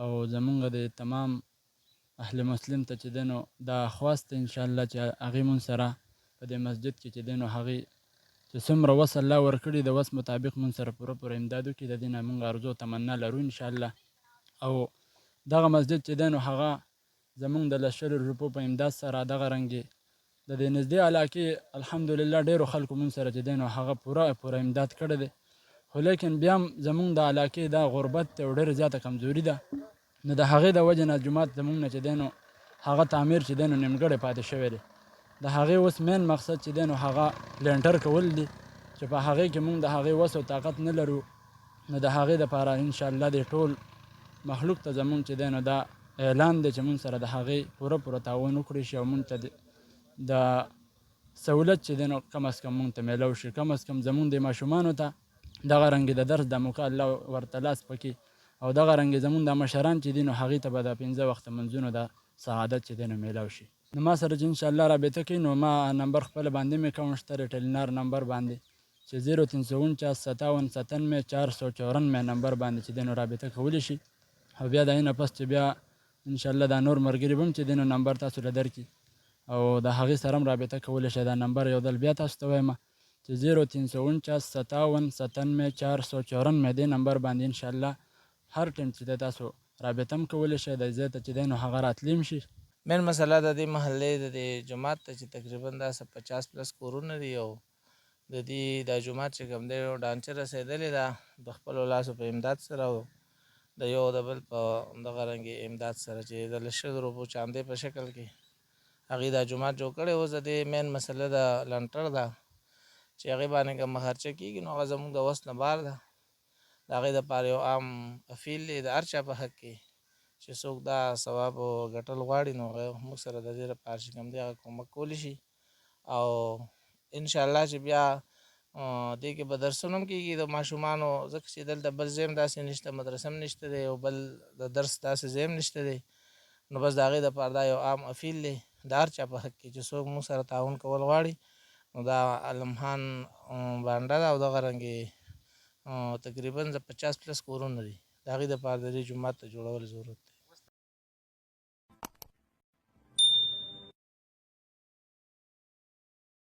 او زمونږ د تمام اهل مسلم ته چې دی نو دا خواست دی انشاءالله چې هغې مونږ سره په دې مسجد کې چې دی نو هغې چې څومره وس الله ورکړي د وس مطابق مونږ سره پوره امداد وکړي. د دې نه مونږ ارزو تمنا لرو انشاءالله. او دغه مسجد چې دی نو هغه زمونږ د 100 روپو په امداد سره دغه رنګې د دې نږدې علاقې الحمدلله ډېرو خلکو مونږ سره چې دی نو هغه پوره امداد کړی دی. خو لیکن بیا هم زمونږ د علاقې دا غربت دی او ډېره زیاته کمزوري ده، نو د هغې د وجې نه جومات زمونږ نه چې دی نو هغه تعمیر چې دی نو نیمګړی پاتې شوی دی. د هغې اوس مین مقصد چې دی نو هغه لینټر کول دي چې په هغې کې مونږ د هغې وس او طاقت نه لرو. نو د هغې دپاره انشاءالله د ټول مخلوق ته زمونږ چې دی نو دا اعلان دی چې مونږ سره د هغې پوره تعاون وکړی شي او مونږ ته د سهولت چې دی نو کم از کم مونږ ته میلو شي. کم از کم زمونږ د ماشومانو ته دغه رنګې د درس د موقع الله ورته لاس پکې او دغه رنګې زمونږ د مشران چې دي نو هغې ته به د 15 وخته منځونو د سعادت چې دی نو میلاو شي. نو ما سره چې انشاءالله رابطه کوي نو ما نمبر خپله باندې مې اکاونټ شته د ټلینار نمبر باندې چې 0349 57 97 494 نمبر باندې چې دی نو رابطه کولی شي. او بیا د هغې نه پس چې بیا انشاءالله دا نور ملګري به هم چې دی نو نمبر تاسو له درکړي او د هغې سره هم رابطه کولی شئ. دا نمبر یو ځل بیا تاسو ته وایم چې 0349 57 97 494 دې نمبر باندې انشاءالله هر ټایم چې دی تاسو رابطه هم کولی شئ. د ځای ته چې دی نو هغه راتلی هم شي. مین مسله د دې محلې د دې جومات ته چې تقریبا داسې 50+ کورونه دي او د دې دا جومات چې کوم دی ډانچه رسېدلې ده د خپلو لاسو په امداد سره او د یو د بل په دغه رنګې امداد سره چې د 100 روپو چاندې په شکل کې هغې دا جومات جوړ کړی. اوس د دې مین مسله د لنټر ده چې هغې باندې کومه خرچه کېږي نو هغه زموږ د وس نه بار ده. د هغې دپاره یو عام اپیل دی د هر چا په حق کې چې څوک دا ثواب ګټل غواړي نو هغه موږ سره د دې لپاره چې کوم دی هغه کومک کولی شي. او انشاءالله چې بیا دې کې به درسونه هم کېږي د ماشومانو، ځکه چې دلته بل ځای هم داسې نشته، مدرسه هم نشته دی او بل د درس داسې ځای هم نشته دی. نو بس د هغې دپاره دا یو عام اپیل دی د هر چا په حق کې چې څوک موږ سره تعاون کول غواړي نو دا علمخان بانډه ده او دغه رنګې تقریبا د 50+ کورونه دي. د هغې دپاره د دې جومات ته جوړول ضرورت دی.